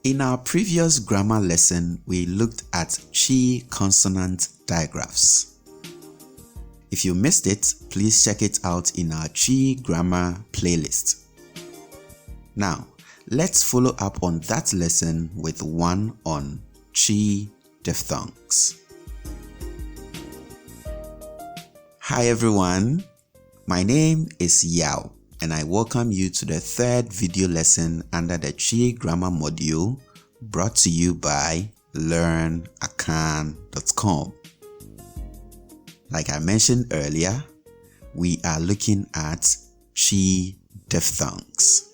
In our previous grammar lesson, we looked at Twi consonant digraphs. If you missed it, please check it out in our Twi grammar playlist. Now, let's follow up on that lesson with one on Twi diphthongs. Hi everyone, my name is Yao and I welcome you to the third video lesson under the Twi grammar module brought to you by LEARNAKAN.com. Like I mentioned earlier, we are looking at Twi diphthongs.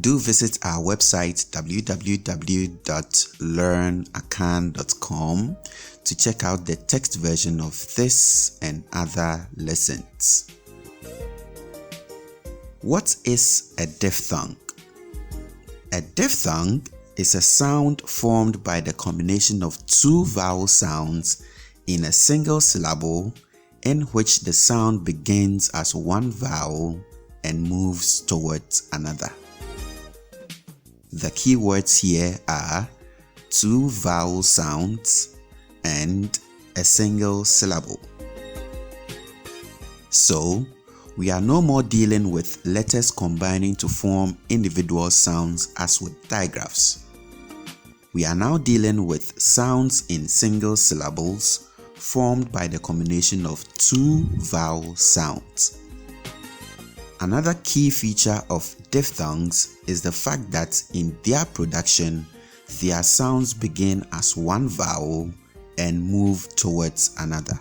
Do visit our website www.learnakan.com to check out the text version of this and other lessons. What is a diphthong? A diphthong is a sound formed by the combination of two vowel sounds in a single syllable in which the sound begins as one vowel and moves towards another. The key words here are two vowel sounds and a single syllable. So, we are no more dealing with letters combining to form individual sounds as with digraphs. We are now dealing with sounds in single syllables formed by the combination of two vowel sounds. Another key feature of diphthongs is the fact that in their production, their sounds begin as one vowel and move towards another.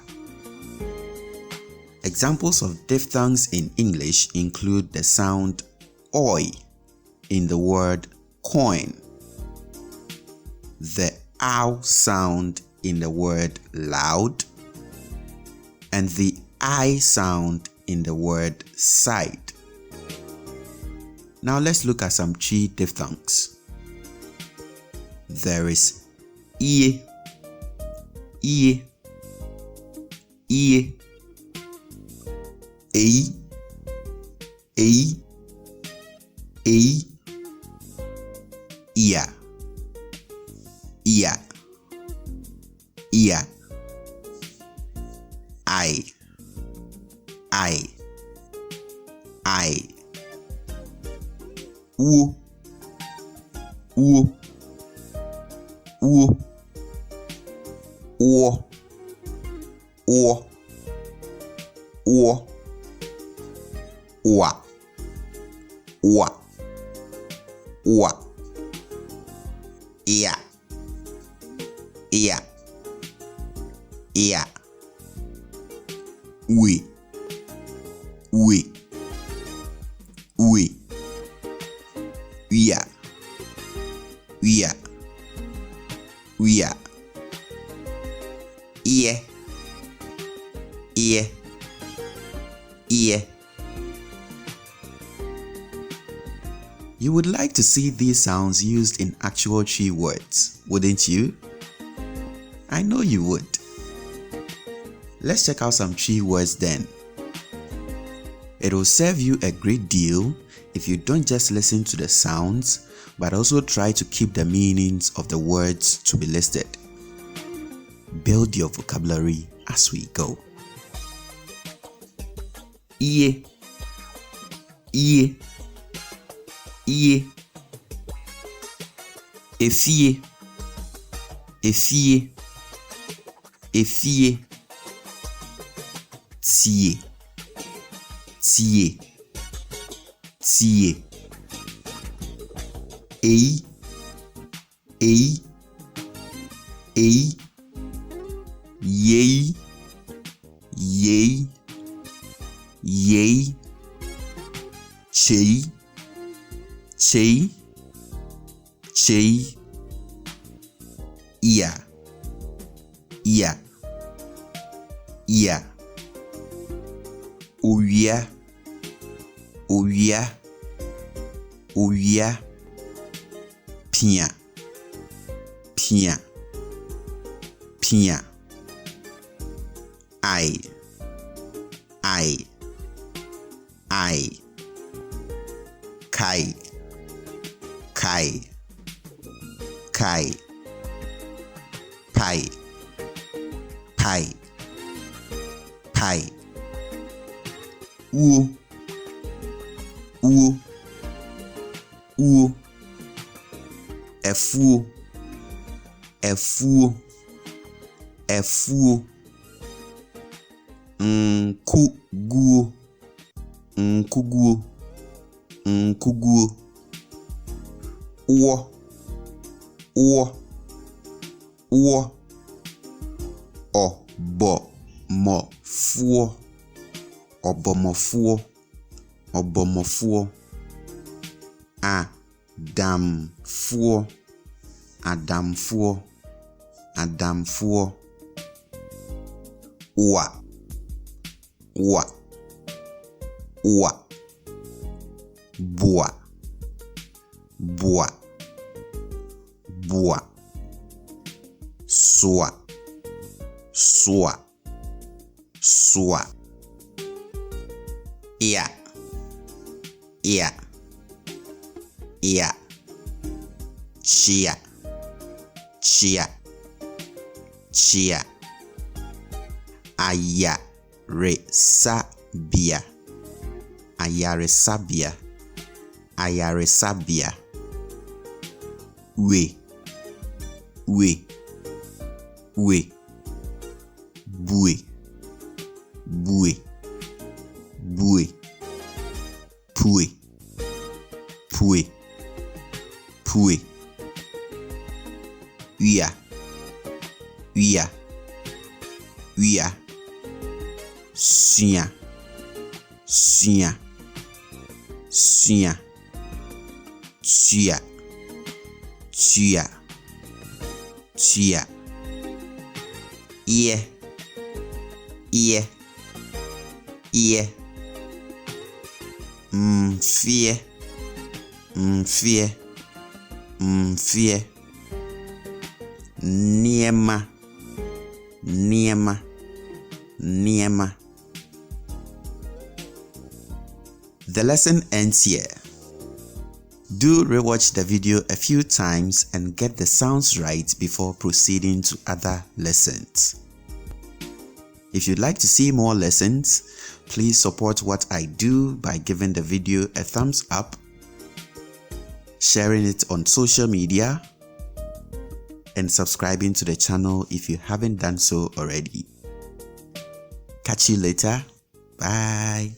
Examples of diphthongs in English include the sound oi in the word coin, the ow sound in the word loud, and the I sound in the word side. Now let's look at some Twi diphthongs. There is ie, ie, ie, ei, ei, ei, ia, ia, ia, I, uo, uo, uo, uo, uo, uo, ua, ua, ua, ia, ia, ia, ue, ue, ue, uia, uia, uia, ie, ie, ie. You would like to see these sounds used in actual Twi words, wouldn't you? I know you would. Let's check out some Twi words then. It will serve you a great deal if you don't just listen to the sounds, but also try to keep the meanings of the words to be listed. Build your vocabulary as we go. Ie, ie, ie, efie, efie, efie, tie, tie, tie, ei, ei, ei, yei, yei, yei, chei, chei, chei, ia, ia, ia, uia, uia, uia, pia, pia, pia, I, kai, kai, kai, pie, pie, pie, uo, uo, uo, efuo, efuo, efuo, nkuguo, nkuguo, nkuguo, uwo, uwo, uwo, obomofuo, obomofuo, obomofuo, adamfuo, adamfuo, adamfuo, wa, wa, wa, bua, bua, bua, soa, soa, soa, ia, ia, ia, chia, chia, chia, ayaresabia, ayaresabia, ayaresabia, we, we, we, bue, bue, bue, pue, pue, pue, uia, uia, uia, sia, sia, sia, tia, tia, tia, ie, ie, ie, mfie, mfie, mfie, niema, niema, niema. The lesson ends here. Do rewatch the video a few times and get the sounds right before proceeding to other lessons. If you'd like to see more lessons, please support what I do by giving the video a thumbs up, sharing it on social media, and subscribing to the channel if you haven't done so already. Catch you later. Bye.